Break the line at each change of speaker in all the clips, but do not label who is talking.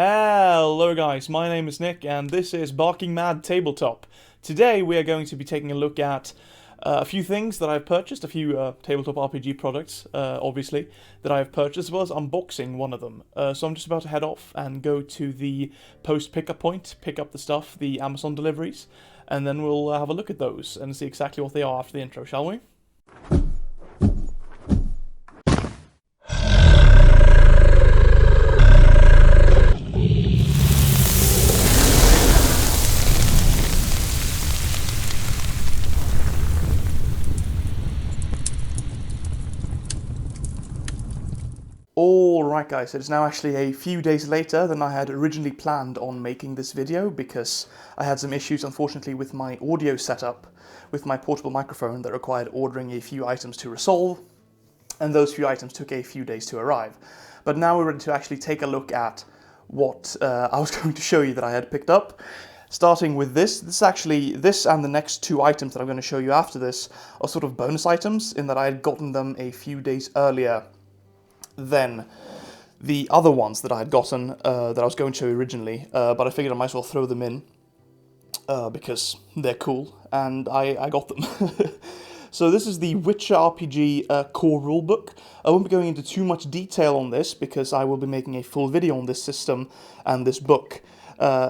Hello guys, my name is Nick and this is Barking Mad Tabletop. Today we are going to be taking a look at a few things that I've purchased, a few tabletop RPG products, obviously, that I've purchased, as well as unboxing one of them. So I'm just about to head off and go to the post pickup point, pick up the stuff, the Amazon deliveries, and then we'll have a look at those and see exactly what they are after the intro, shall we? Alright guys, it is now actually a few days later than I had originally planned on making this video because I had some issues unfortunately with my audio setup with my portable microphone that required ordering a few items to resolve, and those few items took a few days to arrive. But now we're ready to actually take a look at what I was going to show you that I had picked up. Starting with this and the next two items that I'm going to show you after this are sort of bonus items in that I had gotten them a few days earlier than the other ones that I had gotten, that I was going to originally, but I figured I might as well throw them in, because they're cool, and I got them. So this is the Witcher RPG core rulebook. I won't be going into too much detail on this, because I will be making a full video on this system and this book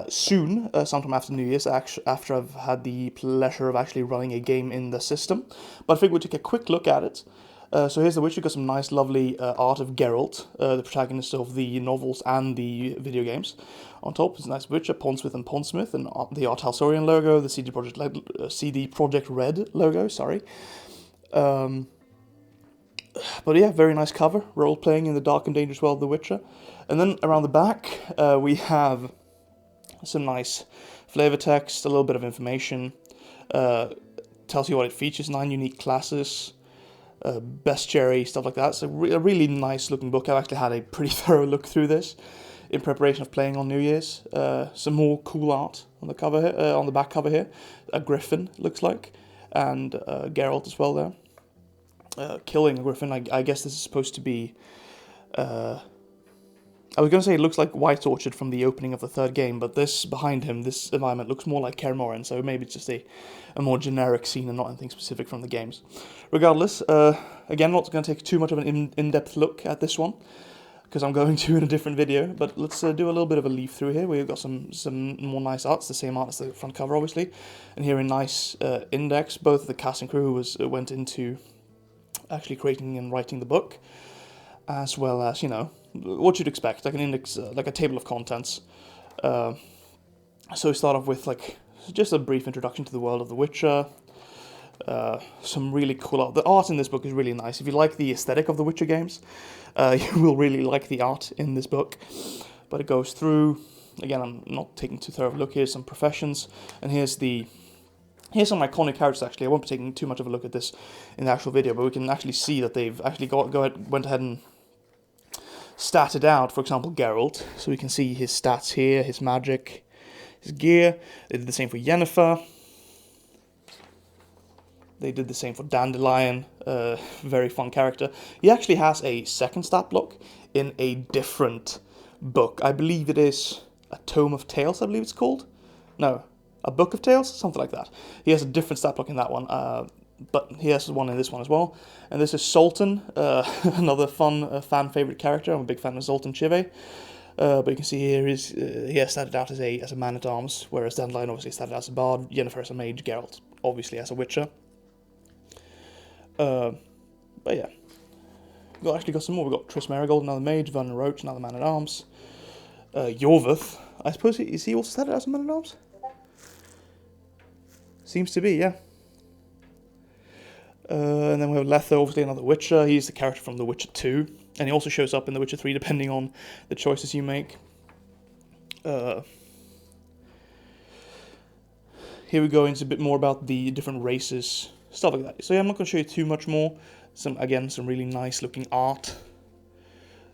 soon, sometime after New Year's, after I've had the pleasure of actually running a game in the system. But I figured we'd take a quick look at it. So here's the Witcher. Got some nice, lovely art of Geralt, the protagonist of the novels and the video games. On top is a nice Witcher, Pondsmith and Pondsmith, and the Art Halsorian logo, the CD Projekt Red logo, sorry. But yeah, very nice cover, role-playing in the dark and dangerous world of the Witcher. And then around the back, we have some nice flavor text, a little bit of information, tells you what it features, 9 unique classes, bestiary, stuff like that. It's a really nice looking book. I've actually had a pretty thorough look through this in preparation of playing on New Year's. Some more cool art on the cover here, on the back cover here. A griffin, looks like, and Geralt as well there. Killing a griffin. I guess this is supposed to be... I was going to say it looks like White Orchard from the opening of the third game, but this, behind him, this environment looks more like Kaer Morhen, so maybe it's just a more generic scene and not anything specific from the games. Regardless, again, not going to take too much of an in-depth look at this one, because I'm going to in a different video, but let's do a little bit of a leaf through here. We've got some more nice arts, the same art as the front cover, obviously, and here a nice index, both the cast and crew who went into actually creating and writing the book, as well as, you know, what you'd expect, like an index, like a table of contents. So we start off with like just a brief introduction to the world of The Witcher. Some really cool art. The art in this book is really nice. If you like the aesthetic of The Witcher games, you will really like the art in this book. But it goes through, again, I'm not taking too thorough a look. Here's some professions, and here's some iconic characters. Actually, I won't be taking too much of a look at this in the actual video, but we can actually see that they've actually went ahead and statted out, for example, Geralt. So we can see his stats here, his magic, his gear. They did the same for Yennefer. They did the same for Dandelion, very fun character. He actually has a second stat block in a different book. I believe it is a Tome of Tales, I believe it's called. No, a Book of Tales, something like that. He has a different stat block in that one. But he has one in this one as well. And this is Sultan, another fun fan favorite character. I'm a big fan of Zoltan Chive. But you can see here he has started out as a man-at-arms, whereas Dandelion obviously started out as a bard, Yennefer as a mage, Geralt obviously as a witcher. But yeah, we actually got some more. We've got Triss Merigold, another mage, Vernon Roach, another man-at-arms. Yorvith, I suppose, is he also started out as a man-at-arms? Seems to be, yeah. And then we have Letho, obviously another Witcher. He's the character from The Witcher 2, and he also shows up in The Witcher 3 depending on the choices you make. Here we go into a bit more about the different races, stuff like that. So yeah, I'm not going to show you too much more. Some really nice looking art.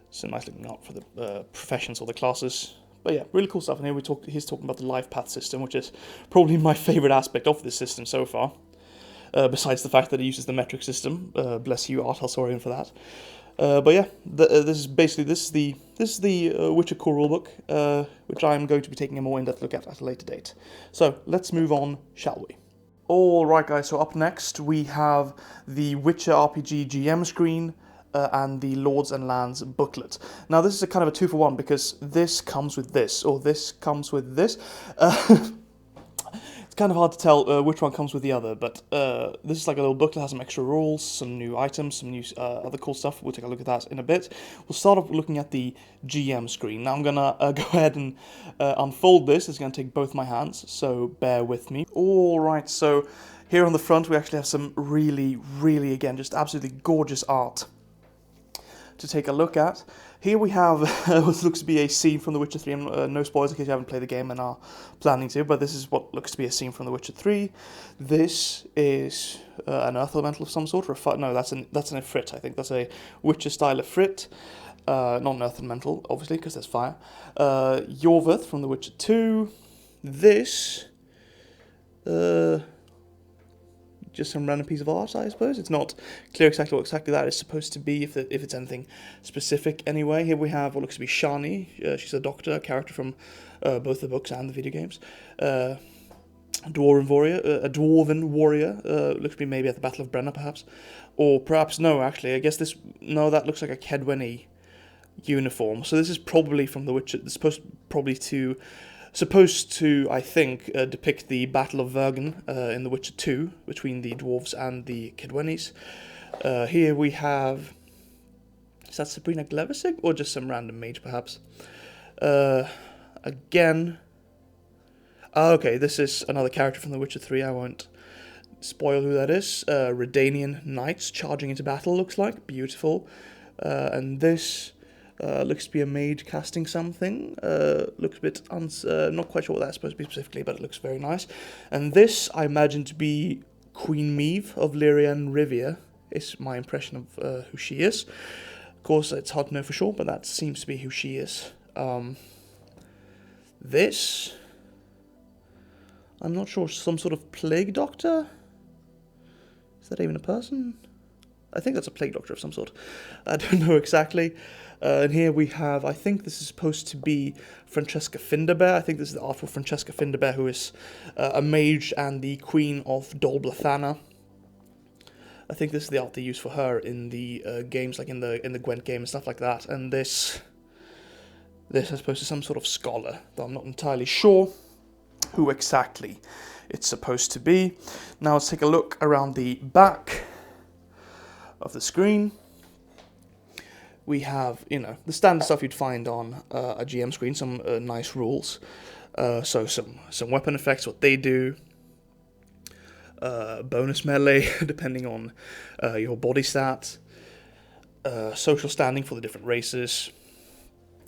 Some nice looking art for the professions or the classes. But yeah, really cool stuff. And here he's talking about the life path system, which is probably my favorite aspect of this system so far. Besides the fact that it uses the metric system. Bless you, Art Halsorian, for that. But yeah, this is the Witcher core rulebook, which I'm going to be taking a more in-depth look at a later date. So let's move on, shall we? Alright guys, so up next we have the Witcher RPG GM screen and the Lords and Lands booklet. Now this is a kind of a 2-for-1 because this comes with this, or this comes with this. It's kind of hard to tell which one comes with the other, but this is like a little booklet, has some extra rules, some new items, some new other cool stuff. We'll take a look at that in a bit. We'll start off looking at the GM screen. Now I'm going to go ahead and unfold this. It's going to take both my hands, so bear with me. Alright, so here on the front we actually have some really, again, just absolutely gorgeous art to take a look at. Here we have what looks to be a scene from The Witcher 3, no spoilers in case you haven't played the game and are planning to, but this is what looks to be a scene from The Witcher 3. This is an earth elemental of some sort, or no, that's an Ifrit, I think. That's a Witcher style Ifrit, not an earth elemental, obviously, because there's fire. Yorvith from The Witcher 2. This, just some random piece of art, I suppose. It's not clear exactly what exactly that is supposed to be, if it's anything specific anyway. Here we have what looks to be Shani. She's a doctor, a character from both the books and the video games. A dwarven warrior, looks to be maybe at the Battle of Brenna, perhaps. Or perhaps, no, actually, I guess that looks like a Kedwenny uniform. So this is probably from The Witcher. It's supposed to, I think, depict the Battle of Vergen in The Witcher 2 between the dwarves and the Kedwennies. Here we have, is that Sabrina Glevissig or just some random mage perhaps? Again, okay, this is another character from The Witcher 3. I won't spoil who that is. Redanian knights charging into battle, looks like, beautiful. And this looks to be a mage casting something. Looks a bit, not quite sure what that's supposed to be specifically, but it looks very nice. And this, I imagine to be Queen Meve of Lyria and Rivia, is my impression of who she is. Of course, it's hard to know for sure, but that seems to be who she is. This, I'm not sure, some sort of plague doctor? Is that even a person? I think that's a plague doctor of some sort. I don't know exactly. And here we have, I think this is supposed to be Francesca Findabair. I think this is the art for Francesca Findabair, who is a mage and the queen of Dol Blathanna. I think this is the art they use for her in the games, like in the Gwent game and stuff like that. And this I suppose is some sort of scholar, though I'm not entirely sure who exactly it's supposed to be. Now let's take a look around the back of the screen. We have, the standard stuff you'd find on a GM screen, some nice rules. So some weapon effects, what they do, bonus melee, depending on your body stats, social standing for the different races,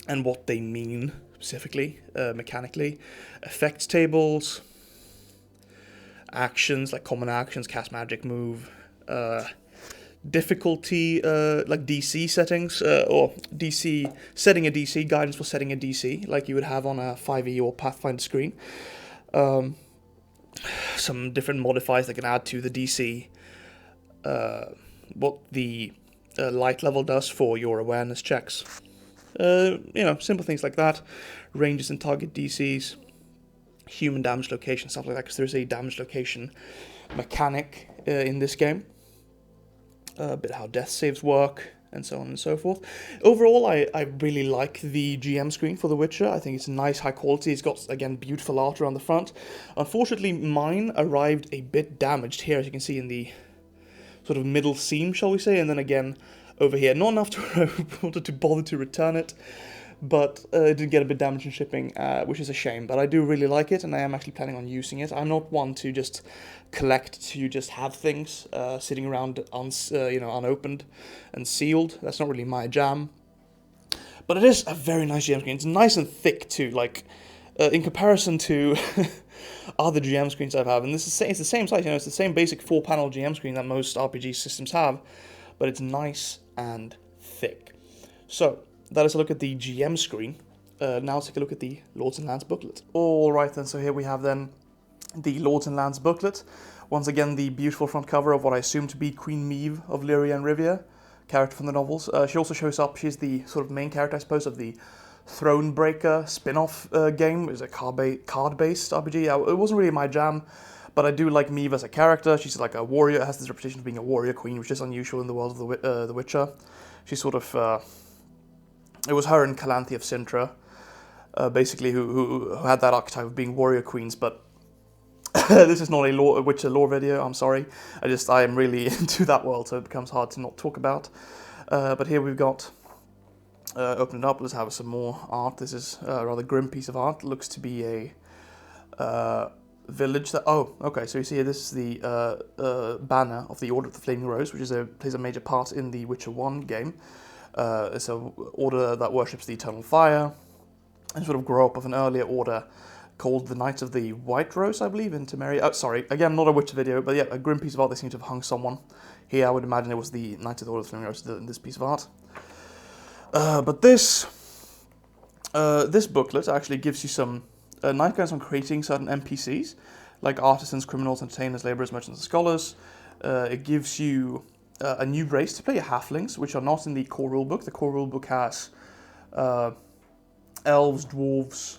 and what they mean, specifically, mechanically, effects tables, actions, like common actions, cast magic, move, difficulty, like DC settings, or DC, setting a DC, guidance for setting a DC, like you would have on a 5e or Pathfinder screen. Some different modifiers they can add to the DC, what the light level does for your awareness checks. Simple things like that, ranges and target DCs, human damage location, stuff like that, because there's a damage location mechanic in this game. A bit how death saves work, and so on and so forth. Overall, I really like the GM screen for The Witcher. I think it's nice, high quality. It's got, again, beautiful art around the front. Unfortunately, mine arrived a bit damaged here, as you can see in the sort of middle seam, shall we say, and then again over here. Not enough to bother to return it, but it did get a bit damaged in shipping, which is a shame. But I do really like it, and I am actually planning on using it. I'm not one to just collect, to just have things sitting around unopened and sealed. That's not really my jam. But it is a very nice GM screen. It's nice and thick too, like in comparison to other GM screens I've had. And it's the same size, it's the same basic 4-panel GM screen that most RPG systems have, but it's nice and thick. So that is a look at the GM screen. Now let's take a look at the Lords and Lands booklet. Alright then, so here we have then the Lords and Lands booklet. Once again, the beautiful front cover of what I assume to be Queen Meve of Lyria and Rivia, character from the novels. She also shows up. She's the sort of main character, I suppose, of the Thronebreaker spin-off game. It's a card-based RPG. It wasn't really my jam, but I do like Meve as a character. She's like a warrior, has this reputation of being a warrior queen, which is unusual in the world of The Witcher. She's sort of... it was her and Calanthe of Sintra, basically, who had that archetype of being warrior queens, but this is not a Witcher lore video, I'm sorry. I am really into that world, so it becomes hard to not talk about. But here we've got... open it up, let's have some more art. This is a rather grim piece of art. It looks to be a village that... Oh, okay, so you see here, this is the banner of the Order of the Flaming Rose, which plays a major part in the Witcher 1 game. It's an order that worships the eternal fire, and sort of grow up of an earlier order called the Knights of the White Rose, I believe, in Temeria. Oh, sorry, again, not a Witcher video, but yeah, a grim piece of art. They seem to have hung someone. Here, I would imagine it was the Knights of the Order of the Flaming Rose in this piece of art. But this booklet actually gives you some nice guidance on creating certain NPCs, like artisans, criminals, entertainers, laborers, merchants, and scholars. It gives you a new race to play, halflings, which are not in the core rulebook. The core rulebook has elves, dwarves,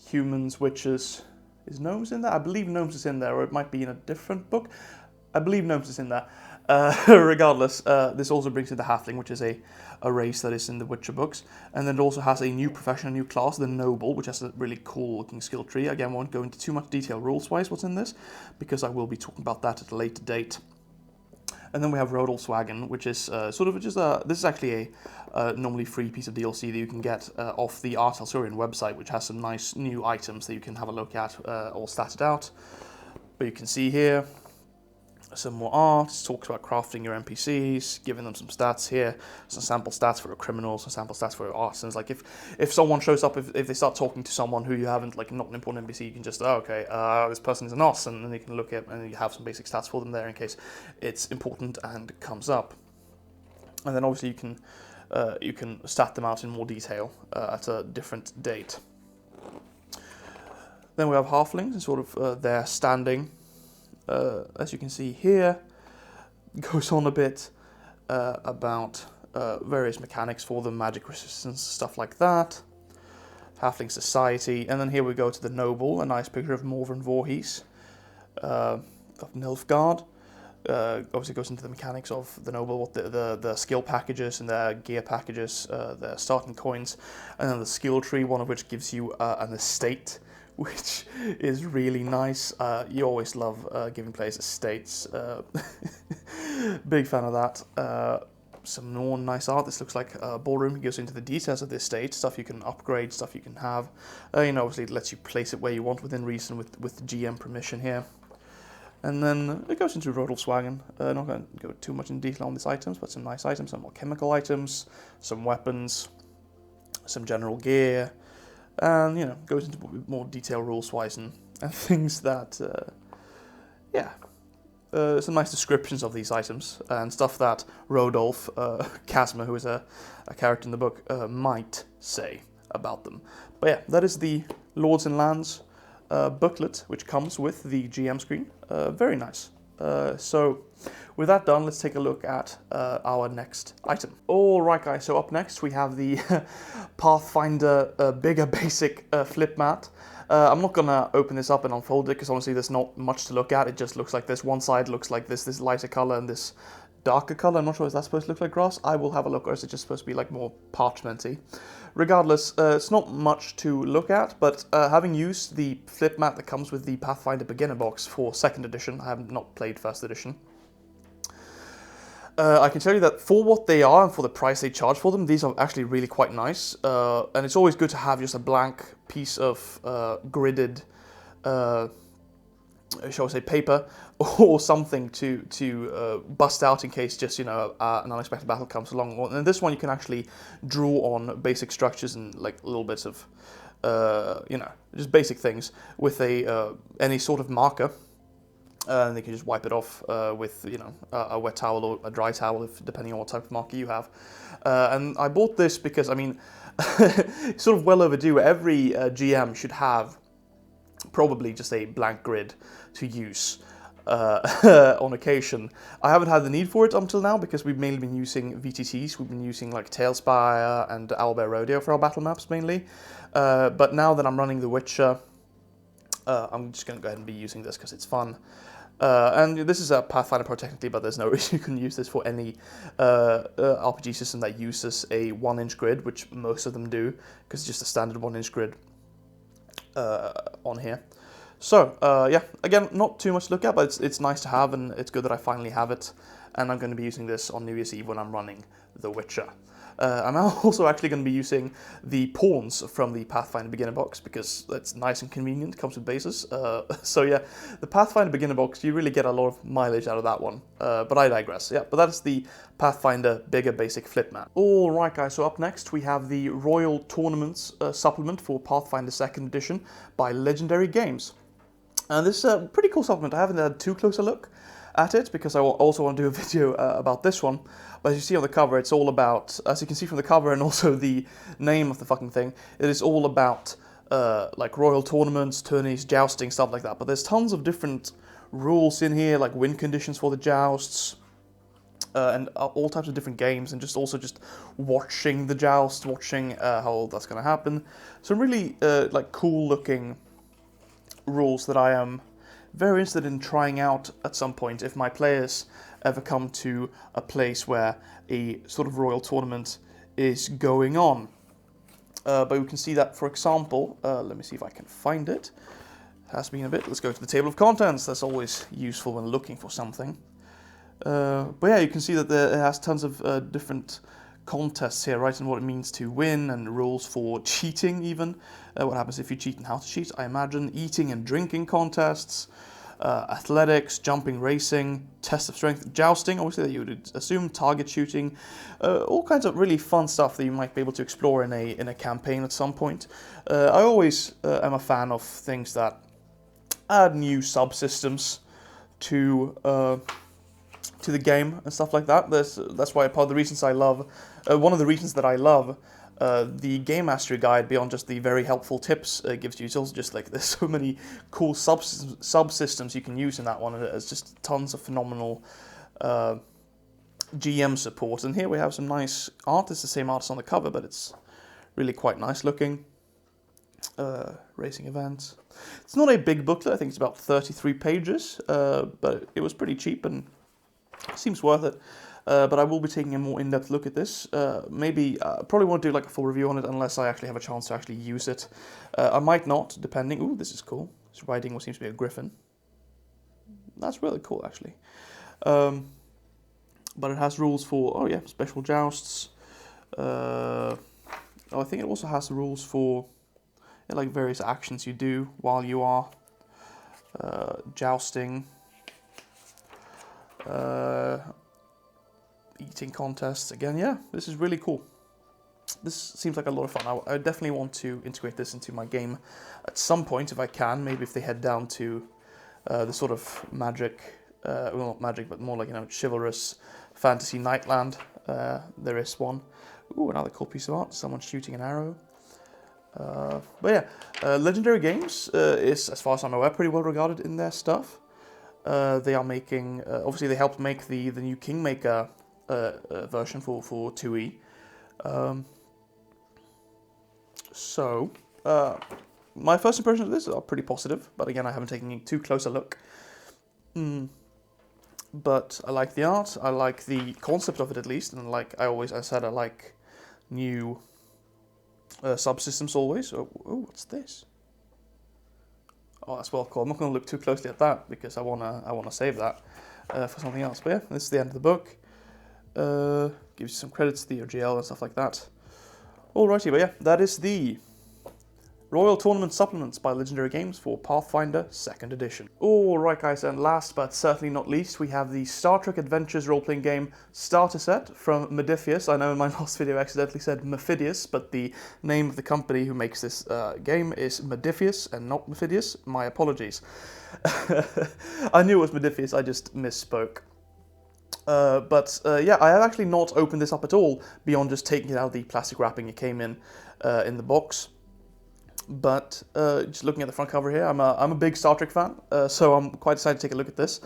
humans, witches. Is gnomes in there? I believe gnomes is in there, or it might be in a different book. I believe gnomes is in there. Regardless, this also brings in the halfling, which is a race that is in the Witcher books. And then it also has a new profession, a new class, the noble, which has a really cool looking skill tree. Again, I won't go into too much detail rules-wise what's in this, because I will be talking about that at a later date. And then we have Rodelswagen, which is sort of just this is actually a normally free piece of DLC that you can get off the Art Alsurian website, which has some nice new items that you can have a look at, all statted out. But you can see here some more art. It talks about crafting your NPCs, giving them some stats here, some sample stats for your criminals, some sample stats for your artisans. Like if someone shows up, if they start talking to someone who you haven't, like not an important NPC, you can just, oh, okay, this person is an artisan, and then you can look at and you have some basic stats for them there in case it's important and comes up. And then obviously you can stat them out in more detail at a different date. Then we have halflings and sort of their standing. As you can see here, goes on a bit about various mechanics for them, magic resistance, stuff like that. Halfling society, and then here we go to the noble, a nice picture of Morven Voorhees of Nilfgaard. Obviously goes into the mechanics of the noble, what the skill packages and their gear packages, their starting coins, and then the skill tree, one of which gives you an estate, which is really nice. You always love giving players estates. Big fan of that. Some more nice art. This looks like a ballroom. It goes into the details of the estate, stuff you can upgrade, stuff you can have. Obviously it lets you place it where you want within reason with GM permission here. And then it goes into Rodelswagen. Not going to go too much in detail on these items, but some nice items, some more chemical items, some weapons, some general gear. And, goes into more detail rules-wise and things that, some nice descriptions of these items and stuff that Rodolph Casimir, who is a character in the book, might say about them. But yeah, that is the Lords and Lands booklet, which comes with the GM screen. Very nice. So with that done, let's take a look at our next item. Alright guys, so up next we have the Pathfinder bigger basic flip mat. I'm not gonna open this up and unfold it because honestly there's not much to look at. It just looks like this. One side looks like this lighter color and this darker color. I'm not sure, is that supposed to look like grass? I will have a look, or is it just supposed to be like more parchmenty? Regardless, it's not much to look at, but having used the flip mat that comes with the Pathfinder beginner box for 2nd edition, I have not played 1st edition, I can tell you that for what they are and for the price they charge for them, these are actually really quite nice. And it's always good to have just a blank piece of gridded, shall I say, paper or something to bust out in case just, an unexpected battle comes along. And this one you can actually draw on basic structures and like little bits of, just basic things with any sort of marker. And they can just wipe it off with, a wet towel or a dry towel, depending on what type of marker you have. And I bought this because, it's sort of well overdue. Every GM should have probably just a blank grid to use. on occasion. I haven't had the need for it until now because we've mainly been using VTTs. We've been using like Tailspire and Owlbear Rodeo for our battle maps mainly. But now that I'm running The Witcher, I'm just going to go ahead and be using this because it's fun. And this is a Pathfinder Pro technically, but there's no reason you can use this for any RPG system that uses a 1-inch grid, which most of them do, because it's just a standard 1-inch grid on here. So, yeah, again, not too much to look at, but it's nice to have, and it's good that I finally have it, and I'm going to be using this on New Year's Eve when I'm running The Witcher. I'm also actually going to be using the pawns from the Pathfinder Beginner Box, because it's nice and convenient, comes with bases. So yeah, the Pathfinder Beginner Box, you really get a lot of mileage out of that one, but I digress. Yeah, but that's the Pathfinder Bigger Basic Flip Map. Alright guys, so up next we have the Royal Tournaments supplement for Pathfinder 2nd Edition by Legendary Games. And this is a pretty cool supplement. I haven't had too close a look at it because I also want to do a video about this one. But as you see on the cover, it's all about, as you can see from the cover and also the name of the fucking thing, it is all about like royal tournaments, tourneys, jousting, stuff like that. But there's tons of different rules in here, like win conditions for the jousts, and all types of different games, and just watching the joust, watching how that's going to happen. Some really like cool looking rules that I am very interested in trying out at some point if my players ever come to a place where a sort of royal tournament is going on. But we can see that, for example, let me see if I can find it. Has been a bit. Let's go to the table of contents. That's always useful when looking for something. But yeah, you can see that it has tons of different contests here, right, and what it means to win, and rules for cheating even. What happens if you cheat and how to cheat, I imagine. Eating and drinking contests, athletics, jumping, racing, test of strength, jousting, obviously that you would assume, target shooting, all kinds of really fun stuff that you might be able to explore in a campaign at some point. I always am a fan of things that add new subsystems to the game and stuff like that. That's why part of the reasons I love, one of the reasons that I love the Game Mastery Guide, beyond just the very helpful tips it gives you, it's also just like there's so many cool subsystems you can use in that one, and there's just tons of phenomenal GM support. And here we have some nice art. It's the same artist on the cover, but it's really quite nice looking. Racing events. It's not a big booklet. I think it's about 33 pages, but it was pretty cheap and seems worth it. But I will be taking a more in-depth look at this. Maybe, probably won't do like a full review on it unless I actually have a chance to actually use it. I might not, depending. Ooh, this is cool. It's riding what seems to be a griffin. That's really cool, actually. But it has rules for, oh yeah, special jousts. Oh, I think it also has the rules for like various actions you do while you are jousting. Eating contests again. Yeah, this is really cool. This seems like a lot of fun. I definitely want to integrate this into my game at some point if I can. Maybe if they head down to the sort of magic, well, not magic, but more like, you know, chivalrous fantasy Nightland. There is one. Ooh, another cool piece of art. Someone shooting an arrow. But yeah, Legendary Games is, as far as I'm aware, pretty well regarded in their stuff. They are making, obviously they helped make the new Kingmaker version for 2e. So, my first impressions of this are pretty positive, but again, I haven't taken too close a look. But I like the art, I like the concept of it at least, and like I said, I like new subsystems always. Oh, what's this? Oh, that's well cool. I'm not going to look too closely at that because I wanna save that for something else. But yeah, this is the end of the book. Gives you some credits to the OGL and stuff like that. Alrighty, but yeah, that is the Royal Tournament Supplements by Legendary Games for Pathfinder 2nd Edition. Alright guys, and last but certainly not least, we have the Star Trek Adventures role-playing game starter set from Modiphius. I know in my last video I accidentally said Mephidius, but the name of the company who makes this game is Modiphius and not Mephidius. My apologies. I knew it was Modiphius, I just misspoke. Yeah, I have actually not opened this up at all beyond just taking it out of the plastic wrapping it came in the box. But just looking at the front cover here, I'm a big Star Trek fan, so I'm quite excited to take a look at this.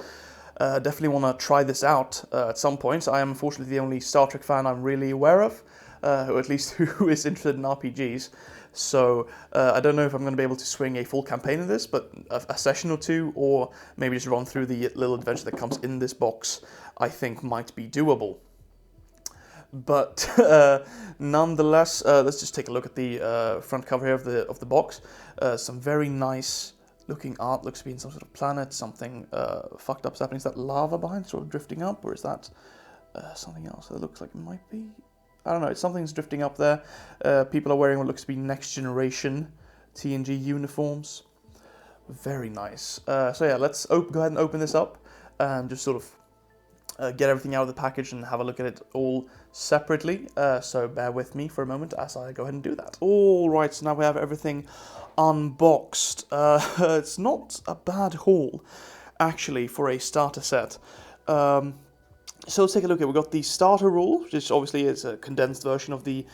Definitely want to try this out at some point. I am unfortunately the only Star Trek fan I'm really aware of, or at least who is interested in RPGs. So I don't know if I'm going to be able to swing a full campaign of this, but a session or two, or maybe just run through the little adventure that comes in this box, I think might be doable. But nonetheless, let's just take a look at the front cover here of the box. Some very nice looking art. Looks to be in some sort of planet. Something fucked up's happening. Is that lava behind, sort of drifting up, or is that something else? It looks like it might be. I don't know. Something's drifting up there. People are wearing what looks to be next generation TNG uniforms. Very nice. So yeah, let's go ahead and open this up and just sort of get everything out of the package and have a look at it all separately. So bear with me for a moment as I go ahead and do that. All right, so now we have everything unboxed. It's not a bad haul, actually, for a starter set. So let's take a look at it. We've got the starter rule, which obviously is a condensed version of the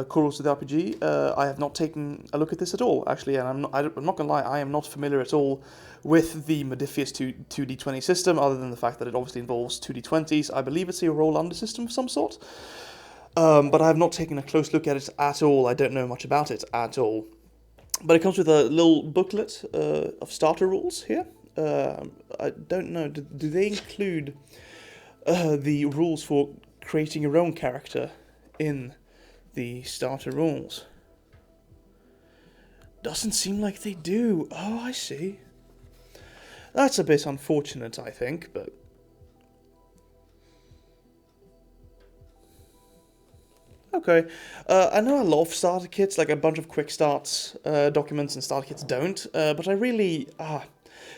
core rules of the RPG. I have not taken a look at this at all, actually, and I'm not going to lie, I am not familiar at all with the Modiphius 2D20 system, other than the fact that it obviously involves 2D20s. I believe it's a roll-under system of some sort, but I have not taken a close look at it at all. I don't know much about it at all. But it comes with a little booklet of starter rules here. I don't know, do they include the rules for creating your own character in the starter rules? Doesn't seem like they do. Oh, I see. That's a bit unfortunate, I think, but okay. I know a lot of starter kits, like a bunch of quick starts documents and starter kits don't, but I really,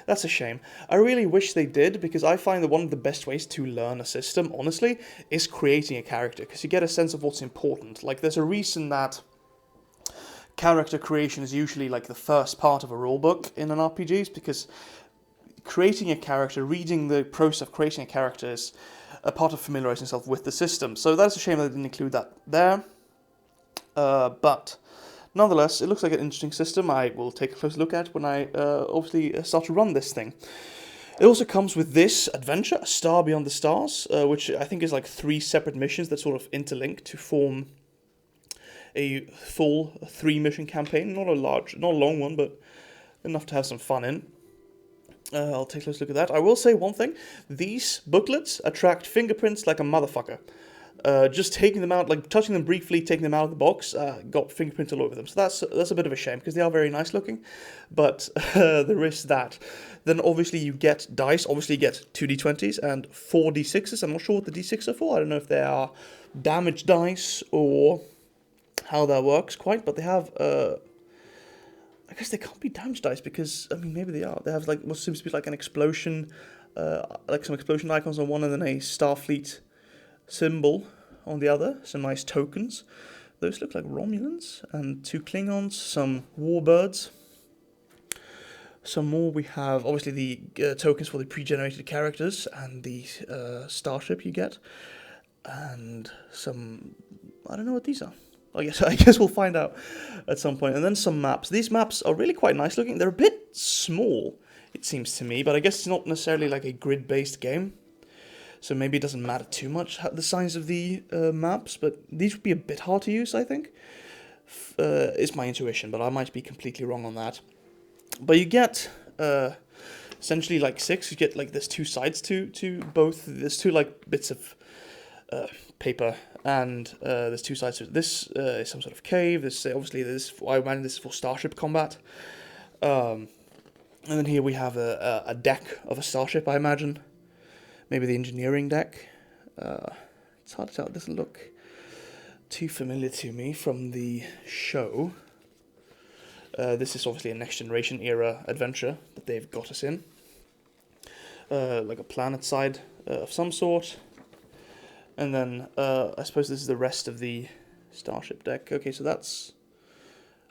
that's a shame. I really wish they did, because I find that one of the best ways to learn a system, honestly, is creating a character, because you get a sense of what's important. Like, there's a reason that character creation is usually like the first part of a rulebook in an RPG, because creating a character, reading the process of creating a character is a part of familiarizing yourself with the system. So that's a shame that I didn't include that there. But nonetheless, it looks like an interesting system. I will take a close look at when I obviously start to run this thing. It also comes with this adventure, A Star Beyond the Stars, which I think is like 3 separate missions that sort of interlink to form a full 3-mission campaign. Not a long one, but enough to have some fun in. I'll take a close look at that. I will say one thing. These booklets attract fingerprints like a motherfucker. Just taking them out, like touching them briefly, taking them out of the box, got fingerprints all over them. So that's a bit of a shame, because they are very nice looking. But there is that. Then obviously you get dice. Obviously you get 2d20s and 4d6s. I'm not sure what the d6s are for. I don't know if they are damage dice or how that works quite. But they have... I guess they can't be damage dice, because, I mean, maybe they are. They have, like, what seems to be like an explosion, like some explosion icons on one, and then a Starfleet symbol on the other. Some nice tokens. Those look like Romulans, and 2 Klingons, some warbirds. Some more we have, obviously, the tokens for the pre-generated characters, and the starship you get. And some, I don't know what these are. I guess we'll find out at some point. And then some maps. These maps are really quite nice looking. They're a bit small, it seems to me, but I guess it's not necessarily like a grid-based game. So maybe it doesn't matter too much the size of the maps, but these would be a bit hard to use, I think. Is my intuition, but I might be completely wrong on that. But you get essentially like 6. You get like there's 2 sides to both. There's 2 like bits of paper, and there's 2 sides to it. This is some sort of cave. This obviously I imagine this is for starship combat. And then here we have a deck of a starship, I imagine. Maybe the engineering deck. It's hard to tell. It doesn't look too familiar to me from the show. This is obviously a Next Generation era adventure that they've got us in. Like a planet side of some sort. And then, I suppose this is the rest of the starship deck. Okay, so that's...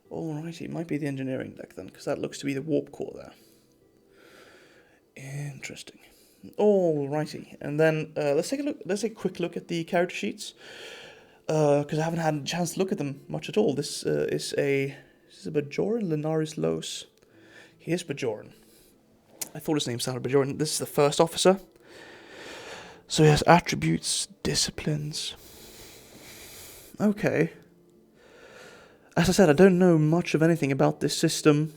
Alrighty, it might be the engineering deck then, because that looks to be the warp core there. Interesting. Alrighty, and then let's take a quick look at the character sheets, because I haven't had a chance to look at them much at all. This is a Is it Bajoran? Linares Los. He is Bajoran. I thought his name sounded Bajoran. This is the first officer. So he has attributes, disciplines. Okay. As I said, I don't know much of anything about this system.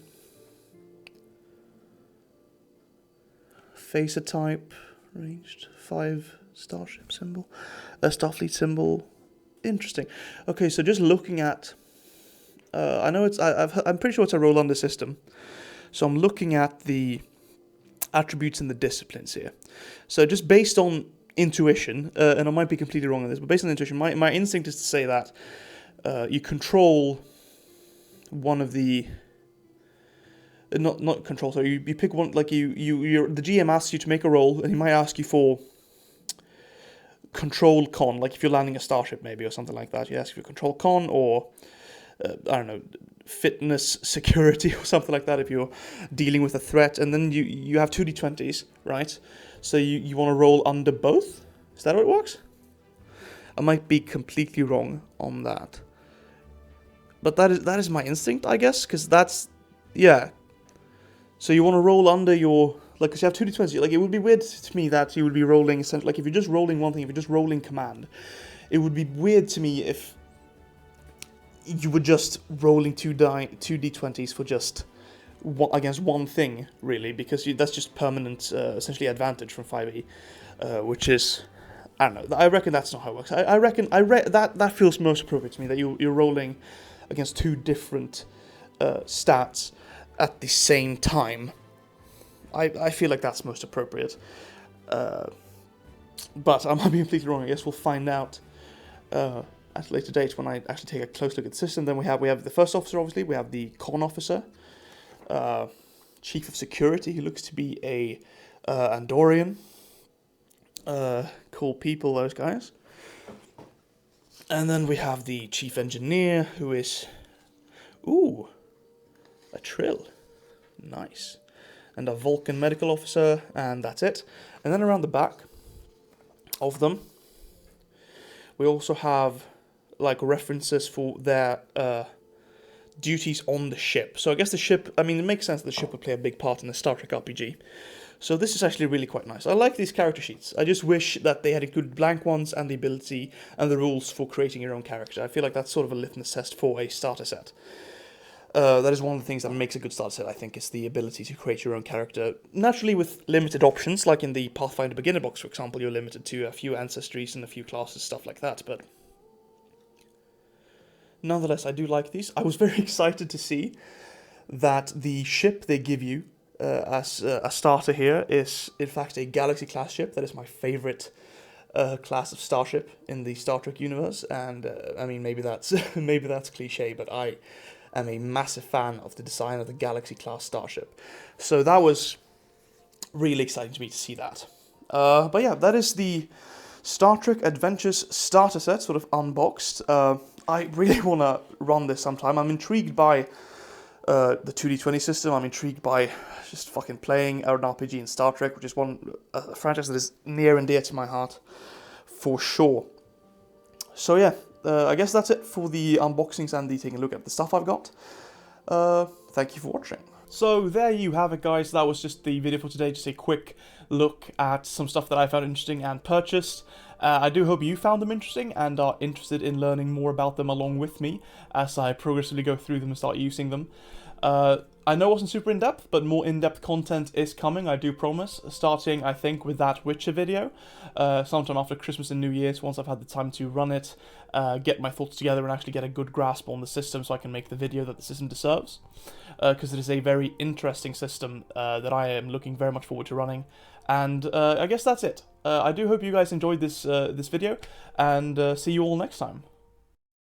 Phaser type, ranged, 5 starship symbol, a Starfleet symbol. Interesting. Okay, so just looking at, I know it's, I'm pretty sure it's a roll under system. So I'm looking at the attributes and the disciplines here. So just based on intuition, and I might be completely wrong on this, but based on intuition, my instinct is to say that you control one of the not control. So you pick one, like the GM asks you to make a roll, and he might ask you for control con, like if you're landing a starship maybe or something like that. You ask for control con or I don't know, fitness security or something like that if you're dealing with a threat, and then you have 2d20s, right? So you want to roll under both? Is that how it works? I might be completely wrong on that. But that is my instinct, I guess, because that's, yeah. So you want to roll under your, like, because you have 2d20s, like, it would be weird to me that you would be rolling, like, if you're just rolling one thing, if you're just rolling command, it would be weird to me if you were just rolling 2d20s for just against one thing, really, because that's just permanent, essentially advantage from 5e, which is, I don't know. I reckon that's not how it works. I reckon that feels most appropriate to me, that you're rolling against two different stats at the same time. I feel like that's most appropriate. But I might be completely wrong. I guess we'll find out at a later date when I actually take a close look at the system. Then we have the first officer, obviously. We have the con officer, chief of security, who looks to be a Andorian. Cool people, those guys. And then we have the chief engineer, who is, ooh, a Trill. Nice. And a Vulcan medical officer, and that's it. And then around the back of them, we also have like references for their duties on the ship. So I guess the ship, I mean, it makes sense that the ship would play a big part in the Star Trek RPG. So this is actually really quite nice. I like these character sheets. I just wish that they had included blank ones and the ability and the rules for creating your own character. I feel like that's sort of a litmus test for a starter set. That is one of the things that makes a good starter set, I think, is the ability to create your own character. Naturally with limited options, like in the Pathfinder Beginner box, for example, you're limited to a few ancestries and a few classes, stuff like that, but nonetheless, I do like these. I was very excited to see that the ship they give you as a starter here is, in fact, a Galaxy-class ship. That is my favorite class of starship in the Star Trek universe, and I mean, maybe that's maybe that's cliche, but I am a massive fan of the design of the Galaxy-class starship. So that was really exciting to me to see that. But yeah, that is the Star Trek Adventures starter set, sort of unboxed. I really want to run this sometime. I'm intrigued by the 2d20 system. I'm intrigued by just fucking playing an RPG in Star Trek, which is a franchise that is near and dear to my heart, for sure. So yeah, I guess that's it for the unboxings and the taking a look at the stuff I've got. Thank you for watching. So there you have it, guys. That was just the video for today. Just a quick look at some stuff that I found interesting and purchased. I do hope you found them interesting and are interested in learning more about them along with me as I progressively go through them and start using them. I know it wasn't super in-depth, but more in-depth content is coming, I do promise, starting, I think, with that Witcher video, sometime after Christmas and New Year's, once I've had the time to run it, get my thoughts together and actually get a good grasp on the system so I can make the video that the system deserves, because it is a very interesting system that I am looking very much forward to running, and I guess that's it. I do hope you guys enjoyed this video, and see you all next time.